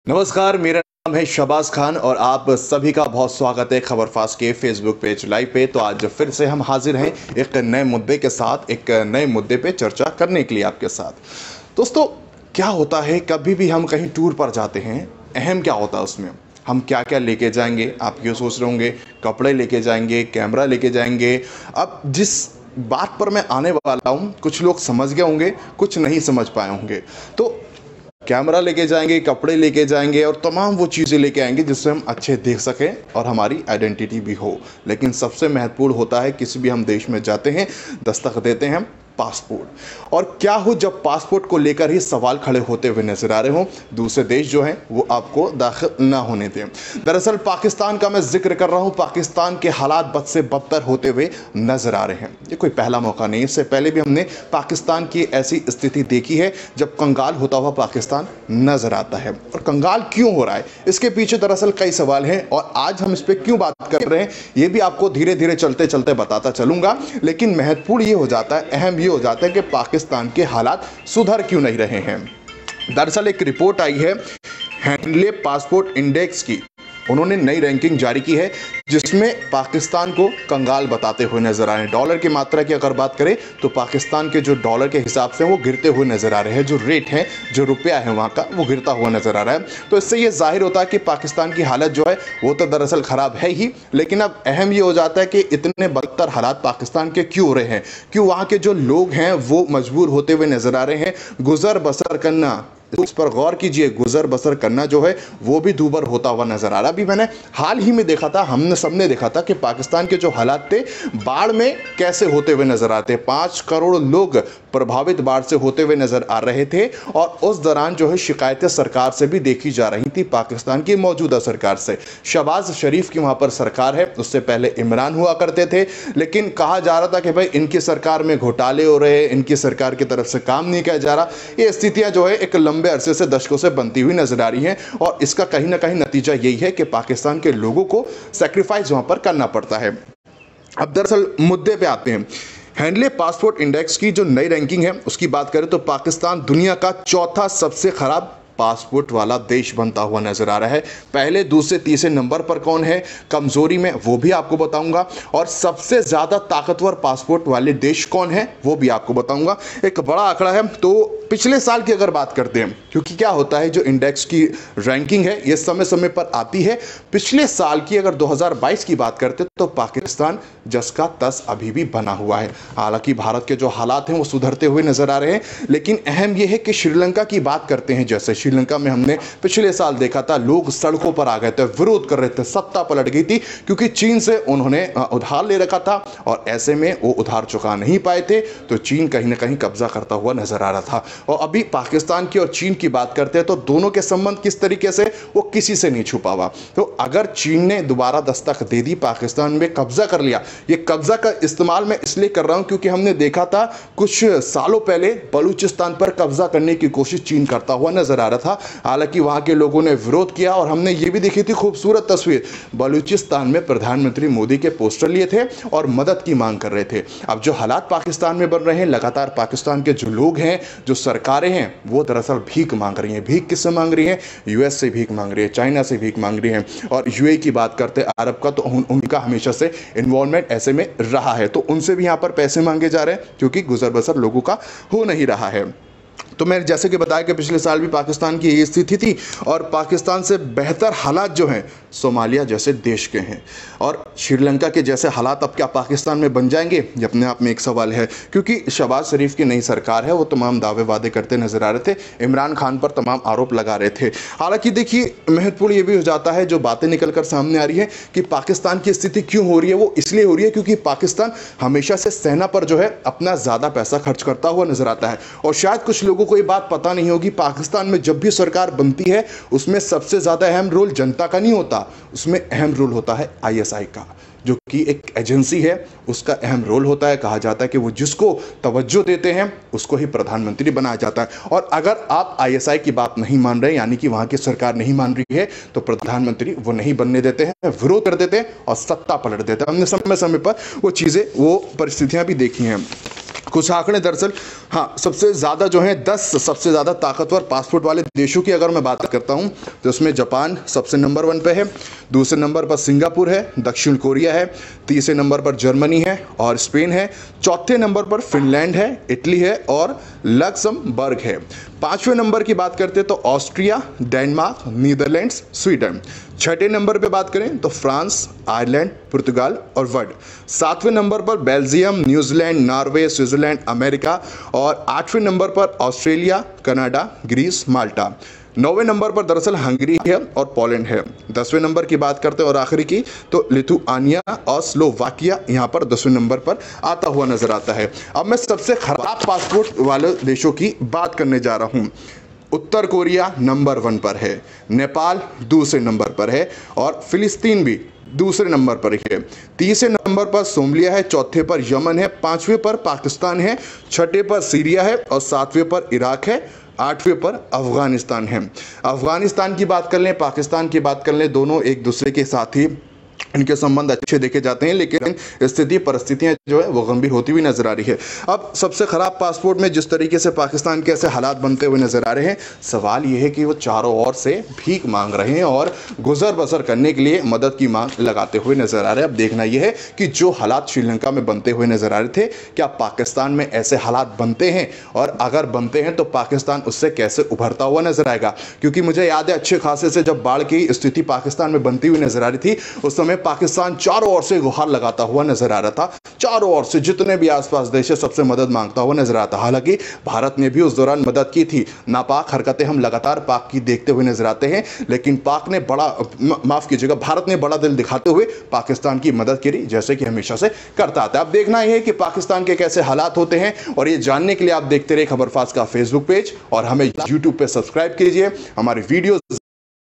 नमस्कार, मेरा नाम है शहबाज खान और आप सभी का बहुत स्वागत है खबरफास्ट के फेसबुक पेज लाइव पे। तो आज फिर से हम हाजिर हैं एक नए मुद्दे के साथ, एक नए मुद्दे पे चर्चा करने के लिए आपके साथ। दोस्तों, क्या होता है कभी भी हम कहीं टूर पर जाते हैं, अहम क्या होता है उसमें, हम क्या क्या लेके जाएंगे। आप ये सोच रहे होंगे कपड़े लेके जाएंगे, कैमरा लेके जाएंगे। अब जिस बात पर मैं आने वाला हूँ, कुछ लोग समझ गए होंगे, कुछ नहीं समझ पाए होंगे। तो कैमरा लेके जाएंगे, कपड़े लेके जाएंगे और तमाम वो चीज़ें लेके आएंगे जिससे हम अच्छे देख सकें और हमारी आइडेंटिटी भी हो। लेकिन सबसे महत्वपूर्ण होता है, किसी भी हम देश में जाते हैं, दस्तक देते हैं पासपोर्ट। और क्या हो जब पासपोर्ट को लेकर ही सवाल खड़े होते हुए नजर आ रहे हो, दूसरे देश जो हैं वो आपको दाखिल ना होने दें। दरअसल पाकिस्तान का मैं जिक्र कर रहा हूं। पाकिस्तान के हालात बद से बदतर होते हुए नजर आ रहे हैं। ये कोई पहला मौका नहीं, इससे पहले भी हमने पाकिस्तान की ऐसी स्थिति देखी है जब कंगाल होता हुआ पाकिस्तान नजर आता है। और कंगाल क्यों हो रहा है, इसके पीछे दरअसल कई सवाल हैं और आज हम इस पर क्यों बात कर रहे हैं ये भी आपको धीरे धीरे चलते चलते बताता चलूंगा। लेकिन महत्वपूर्ण ये हो जाता है, अहम हो जाता है कि पाकिस्तान के हालात सुधर क्यों नहीं रहे हैं। दरअसल एक रिपोर्ट आई है हैंडले पासपोर्ट इंडेक्स की। उन्होंने नई रैंकिंग जारी की है जिसमें पाकिस्तान को कंगाल बताते हुए नजर आ रहे हैं। डॉलर की मात्रा की अगर बात करें तो पाकिस्तान के जो डॉलर के हिसाब से वो गिरते हुए नजर आ रहे हैं। जो रेट है, जो रुपया है वहाँ का, वो गिरता हुआ नजर आ रहा है। तो इससे ये जाहिर होता है कि पाकिस्तान की हालत जो है वो तो दरअसल खराब है ही, लेकिन अब अहम ये हो जाता है कि इतने बदतर हालात पाकिस्तान के क्यों हो रहे हैं, क्यों वहाँ के जो लोग हैं वो मजबूर होते हुए नजर आ रहे हैं गुजर बसर करना। उस पर गौर कीजिए, गुजर बसर करना जो है वो भी दूभर होता हुआ नजर आ रहा। अभी मैंने हाल ही में देखा था, हमने सबने देखा था कि पाकिस्तान के जो हालात थे बाढ़ में कैसे होते हुए नजर आते। 5 करोड़ लोग प्रभावित बाढ़ से होते हुए नजर आ रहे थे और उस दौरान जो है शिकायतें सरकार से भी देखी जा रही थी, पाकिस्तान की मौजूदा सरकार से। शहबाज शरीफ की वहां पर सरकार है, उससे पहले इमरान हुआ करते थे, लेकिन कहा जा रहा था कि भाई इनकी सरकार में घोटाले हो रहे हैं, इनकी सरकार की तरफ से काम नहीं किया जा रहा। ये स्थितियां जो है एक लंबे अरसे से, दशकों से बनती हुई नजर आ रही हैं और इसका कहीं ना कहीं नतीजा यही है कि पाकिस्तान के लोगों को सैक्रिफाइस वहां पर करना पड़ता है। अब दरअसल मुद्दे पे आते हैं। हैंडले पासपोर्ट इंडेक्स की जो नई रैंकिंग है उसकी बात करें तो पाकिस्तान दुनिया का चौथा सबसे खराब पासपोर्ट वाला देश बनता हुआ नजर आ रहा है। पहले, दूसरे, तीसरे नंबर पर कौन है कमजोरी में, वो भी आपको बताऊंगा। और सबसे ज्यादा ताकतवर पासपोर्ट वाले देश कौन है वो भी आपको बताऊंगा। एक बड़ा आंकड़ा है। तो पिछले साल की अगर बात करते हैं, क्योंकि क्या होता है जो इंडेक्स की रैंकिंग है ये समय समय पर आती है। पिछले साल की अगर 2022 की बात करते तो पाकिस्तान जस का तस अभी भी बना हुआ है। हालांकि भारत के जो हालात हैं वो सुधरते हुए नजर आ रहे हैं, लेकिन अहम यह है कि श्रीलंका की बात करते हैं। जैसे श्रीलंका में हमने पिछले साल देखा था, लोग सड़कों पर आ गए थे, विरोध कर रहे थे, सत्ता पलट गई थी क्योंकि चीन से उन्होंने उधार ले रखा था और ऐसे में वो उधार चुका नहीं पाए थे, तो चीन कहीं ना कहीं कब्जा करता हुआ नजर आ रहा था। और अभी पाकिस्तान की और चीन की बात करते हैं तो दोनों के संबंध किस तरीके से, वो किसी से नहीं छुपा हुआ। तो अगर चीन ने दोबारा दस्तक दे दी, पाकिस्तान में कब्जा कर लिया, ये कब्जा का इस्तेमाल मैं इसलिए कर रहा हूं क्योंकि हमने देखा था कुछ सालों पहले बलूचिस्तान पर कब्जा करने की कोशिश चीन करता हुआ नजर आ रहा था। हालांकि वहां के लोगों ने विरोध किया और हमने ये भी देखी थी खूबसूरत तस्वीर, बलूचिस्तान में प्रधानमंत्री मोदी के पोस्टर लिए थे और मदद की मांग कर रहे थे। अब जो हालात पाकिस्तान में बन रहे हैं, लगातार पाकिस्तान के जो लोग हैं, जो सरकारें हैं, वो दरअसल भीख मांग रही हैं। भीख किससे मांग रही हैं? यूएस से भीख मांग रही है, चाइना से भीख मांग रही हैं। और यूएई की बात करते हैं, अरब का, तो उनका हमेशा से इन्वॉल्वमेंट ऐसे में रहा है, तो उनसे भी यहाँ पर पैसे मांगे जा रहे हैं क्योंकि गुजर बसर लोगों का हो नहीं रहा है। तो मैंने जैसे कि बताया कि पिछले साल भी पाकिस्तान की ये स्थिति थी और पाकिस्तान से बेहतर हालात जो हैं सोमालिया जैसे देश के हैं। और श्रीलंका के जैसे हालात अब क्या पाकिस्तान में बन जाएंगे, ये अपने आप में एक सवाल है। क्योंकि शहबाज शरीफ की नई सरकार है, वो तमाम दावे वादे करते नजर आ रहे थे, इमरान खान पर तमाम आरोप लगा रहे थे। हालांकि देखिए, महत्वपूर्ण ये भी हो जाता है, जो बातें निकल कर सामने आ रही है कि पाकिस्तान की स्थिति क्यों हो रही है, वो इसलिए हो रही है क्योंकि पाकिस्तान हमेशा से सेना पर जो है अपना ज़्यादा पैसा खर्च करता हुआ नजर आता है। और शायद कुछ लोगों को ये बात पता नहीं होगी, पाकिस्तान में जब भी सरकार बनती है उसमें सबसे ज्यादा अहम रोल जनता का नहीं होता, उसमें अहम रोल होता है आईएसआई का, जो कि एक एजेंसी है, उसका अहम रोल होता है। कहा जाता है कि वो जिसको तवज्जो देते हैं उसको ही प्रधानमंत्री बनाया जाता है। और अगर आप आईएसआई की बात नहीं मान रहे, यानी कि वहां की सरकार नहीं मान रही है, तो प्रधानमंत्री वो नहीं बनने देते हैं, विरोध कर देते हैं और सत्ता पलट देते हैं। हमने समय समय पर वो चीजें, वो परिस्थितियां भी देखी हैं। कुछ आंकड़े दरअसल हाँ, सबसे ज़्यादा जो है 10 सबसे ज़्यादा ताकतवर पासपोर्ट वाले देशों की अगर मैं बात करता हूँ तो उसमें जापान सबसे नंबर 1 पे है, दूसरे नंबर पर सिंगापुर है, दक्षिण कोरिया है, तीसरे नंबर पर जर्मनी है और स्पेन है, चौथे नंबर पर फिनलैंड है, इटली है और लक्समबर्ग है। पाँचवें नंबर की बात करते हैं तो ऑस्ट्रिया, डेनमार्क, नीदरलैंड्स, स्वीडन। छठे नंबर पे बात करें तो फ्रांस, आयरलैंड, पुर्तगाल और वर्ड। सातवें नंबर पर Belgium, New Zealand, Norway, Switzerland, America और आठवें नंबर पर ऑस्ट्रेलिया, कनाडा, ग्रीस, माल्टा। नौवें नंबर पर दरअसल हंगरी है और पोलैंड है। 10वें नंबर की बात करते हैं और आखिरी की तो लिथुआनिया और स्लोवाकिया यहाँ पर 10वें नंबर पर आता हुआ नजर आता है। अब मैं सबसे खराब पासपोर्ट वाले देशों की बात करने जा रहा हूँ। उत्तर कोरिया नंबर 1 पर है, नेपाल दूसरे नंबर पर है और फिलिस्तीन भी दूसरे नंबर पर है। तीसरे नंबर पर सोमालिया है, चौथे पर यमन है, पांचवें पर पाकिस्तान है, छठे पर सीरिया है और सातवें पर इराक है, आठवें पर अफगानिस्तान है। अफगानिस्तान की बात कर लें, पाकिस्तान की बात कर लें, दोनों एक दूसरे के साथ ही इनके संबंध अच्छे देखे जाते हैं, लेकिन स्थिति परिस्थितियां जो है वो गंभीर होती हुई नजर आ रही है। अब सबसे खराब पासपोर्ट में जिस तरीके से पाकिस्तान के ऐसे हालात बनते हुए नजर आ रहे हैं, सवाल ये है कि वो चारों ओर से भीख मांग रहे हैं और गुजर बसर करने के लिए मदद की मांग लगाते हुए नजर आ रहे हैं। अब देखना यह है कि जो हालात श्रीलंका में बनते हुए नजर आ रहे थे, क्या पाकिस्तान में ऐसे हालात बनते हैं, और अगर बनते हैं तो पाकिस्तान उससे कैसे उभरता हुआ नजर आएगा। क्योंकि मुझे याद है अच्छे खासे से जब बाढ़ की स्थिति पाकिस्तान में बनती हुई नजर आ रही थी, उस समय पाकिस्तान चारों ओर से गुहार लगाता हुआ नजर आ रहा था, चारों ओर से जितने भी आसपास देश है सबसे मदद मांगता हुआ नजर आता। हालांकि भारत ने भी उस दौरान मदद की थी। नापाक हरकतें हम लगातार पाक की देखते हुए नजर आते हैं, लेकिन पाक ने माफ कीजिएगा, भारत ने बड़ा दिल दिखाते हुए पाकिस्तान की मदद करी, जैसे कि हमेशा से करता आता है। अब देखना यह है कि पाकिस्तान के कैसे हालात होते हैं, और ये जानने के लिए आप देखते रहे खबरफास्ट का फेसबुक पेज और हमें यूट्यूब पे सब्सक्राइब कीजिए। हमारे वीडियो